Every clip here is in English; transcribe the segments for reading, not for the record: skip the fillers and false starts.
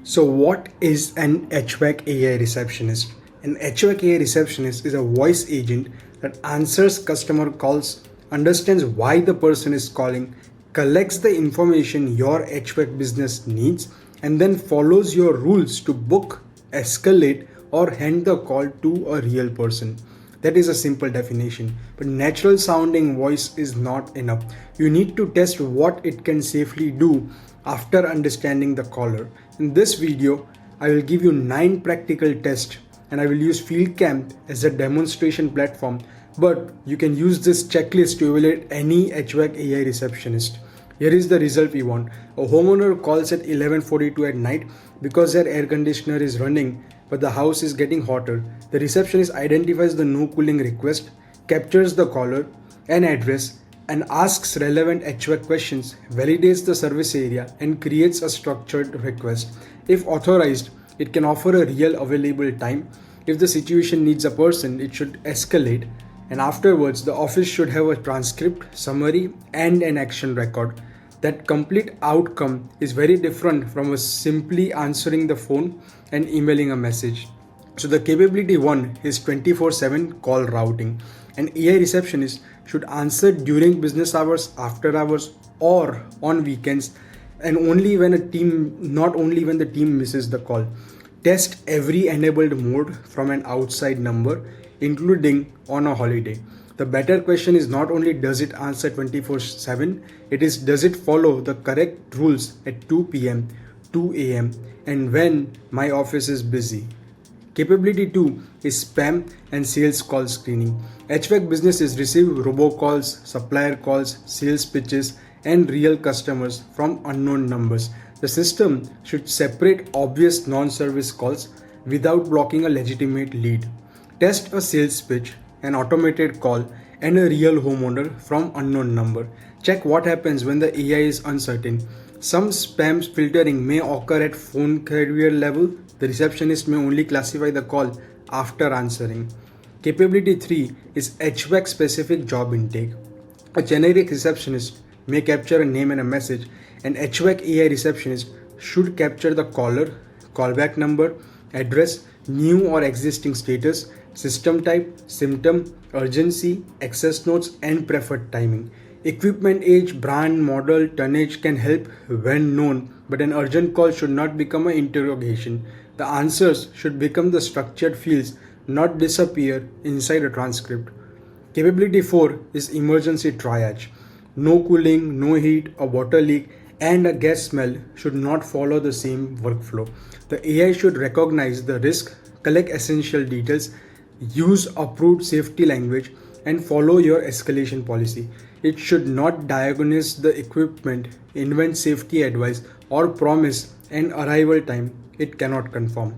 So what is an HVAC AI receptionist? An HVAC AI receptionist is a voice agent that answers customer calls, understands why the person is calling, collects the information your HVAC business needs, and then follows your rules to book, escalate, or hand the call to a real person. That is a simple definition, but natural sounding voice is not enough. You need to test what it can safely do after understanding the caller. In this video, I will give you 9 practical tests and I will use FieldCamp as a demonstration platform, but you can use this checklist to evaluate any HVAC AI receptionist. Here is the result we want. A homeowner calls at 11:42 at night because their air conditioner is running but the house is getting hotter. The receptionist identifies the no cooling request, captures the caller and address, and asks relevant HVAC questions, validates the service area, and creates a structured request. If authorized, it can offer a real available time. If the situation needs a person, it should escalate, and afterwards, the office should have a transcript, summary, and an action record. That complete outcome is very different from simply answering the phone and emailing a message. So the capability 1 is 24/7 call routing. An AI receptionist should answer during business hours, after hours, or on weekends, and not only when the team misses the call. Test every enabled mode from an outside number, including on a holiday. The better question is not only does it answer 24/7, it is does it follow the correct rules at 2 p.m., 2 a.m., and when my office is busy. Capability 2 is spam and sales call screening. HVAC businesses receive robocalls, supplier calls, sales pitches, and real customers from unknown numbers. The system should separate obvious non-service calls without blocking a legitimate lead. Test a sales pitch, an automated call, and a real homeowner from unknown number. Check what happens when the AI is uncertain. Some spam filtering may occur at phone carrier level. The receptionist may only classify the call after answering. Capability 3 is HVAC-specific job intake. A generic receptionist may capture a name and a message. An HVAC AI receptionist should capture the caller, callback number, address, new or existing status, system type, symptom, urgency, access notes, and preferred timing. Equipment age, brand, model, tonnage can help when known, but an urgent call should not become an interrogation. The answers should become the structured fields, not disappear inside a transcript. Capability 4 is emergency triage. No cooling, no heat, a water leak, and a gas smell should not follow the same workflow. The AI should recognize the risk, collect essential details, use approved safety language, and follow your escalation policy. It should not diagnose the equipment, invent safety advice, or promise an arrival time it cannot confirm.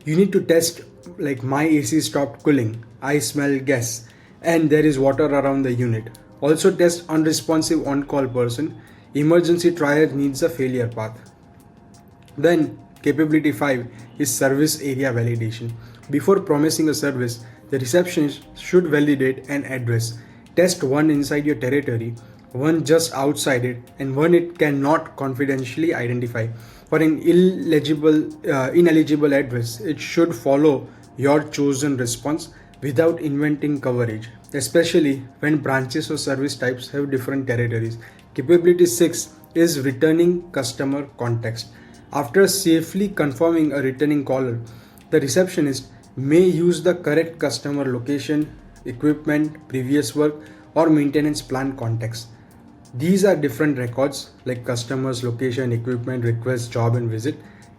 You need to test like my AC stopped cooling, I smell gas, and there is water around the unit. Also test unresponsive on-call person. Emergency triage needs a failure path. Then capability 5 is service area validation. Before promising a service, the receptionist should validate an address. Test one inside your territory, one just outside it, and one it cannot confidentially identify. For an ineligible address, it should follow your chosen response without inventing coverage, especially when branches or service types have different territories. Capability 6 is returning customer context. After safely confirming a returning caller, the receptionist may use the correct customer location, equipment, previous work, or maintenance plan context. These are different records like customers, location, equipment, request, job, and visit.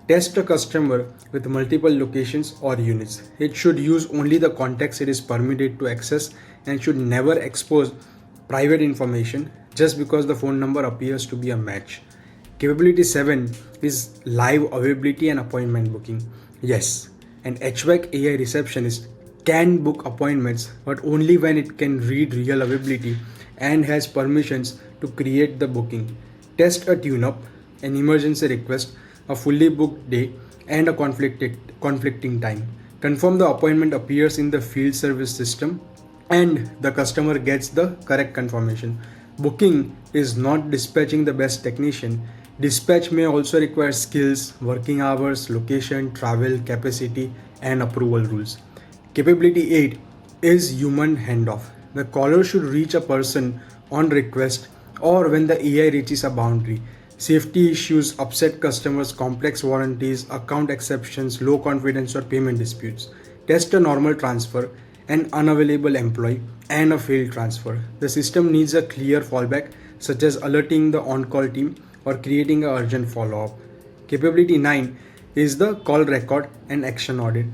Test a customer with multiple locations or units. It should use only the context it is permitted to access and should never expose private information just because the phone number appears to be a match. Capability 7 is live availability and appointment booking. Yes, an HVAC AI receptionist can book appointments, but only when it can read real availability and has permissions to create the booking. Test a tune-up, an emergency request, a fully booked day, and a conflicting time. Confirm the appointment appears in the field service system and the customer gets the correct confirmation. Booking is not dispatching the best technician, Dispatch may also require skills, working hours, location, travel, capacity, and approval rules. Capability 8 is human handoff. The caller should reach a person on request or when the AI reaches a boundary. Safety issues, upset customers, complex warranties, account exceptions, low confidence, or payment disputes. Test a normal transfer, an unavailable employee, and a failed transfer. The system needs a clear fallback, such as alerting the on call team or creating an urgent follow up. Capability 9 is the call record and action audit.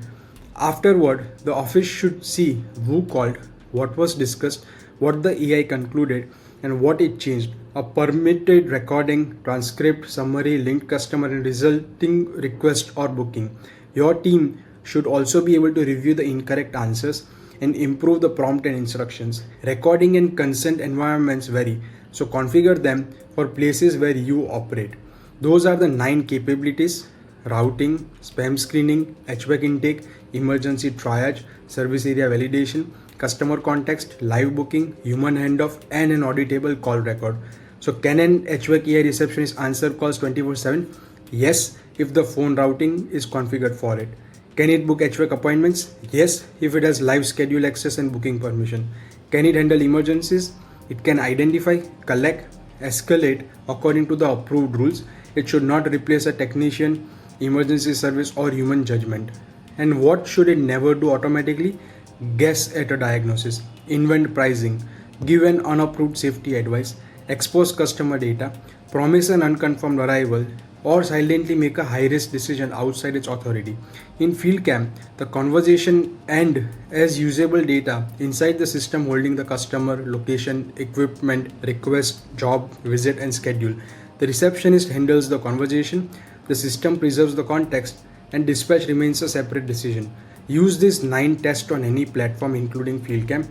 Afterward, the office should see who called, what was discussed, what the AI concluded, and what it changed. A permitted recording, transcript, summary, linked customer, and resulting request or booking. Your team should also be able to review the incorrect answers and improve the prompt and instructions. Recording and consent environments vary, so configure them for places where you operate. Those are the 9 capabilities: routing, spam screening, HVAC intake, emergency triage, service area validation, customer context, live booking, human handoff, and an auditable call record. So can an HVAC AI receptionist answer calls 24/7? Yes, if the phone routing is configured for it. Can it book HVAC appointments? Yes, if it has live schedule access and booking permission. Can it handle emergencies? It can identify, collect, escalate according to the approved rules. It should not replace a technician, emergency service, or human judgment. And what should it never do automatically? Guess at a diagnosis, invent pricing, give an unapproved safety advice, expose customer data, promise an unconfirmed arrival, or silently make a high-risk decision outside its authority. In FieldCamp, the conversation ends as usable data inside the system holding the customer, location, equipment, request, job, visit, and schedule. The receptionist handles the conversation, the system preserves the context, and dispatch remains a separate decision. Use this 9 test on any platform including FieldCamp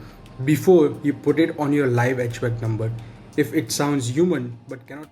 before you put it on your live HVAC number. If it sounds human but cannot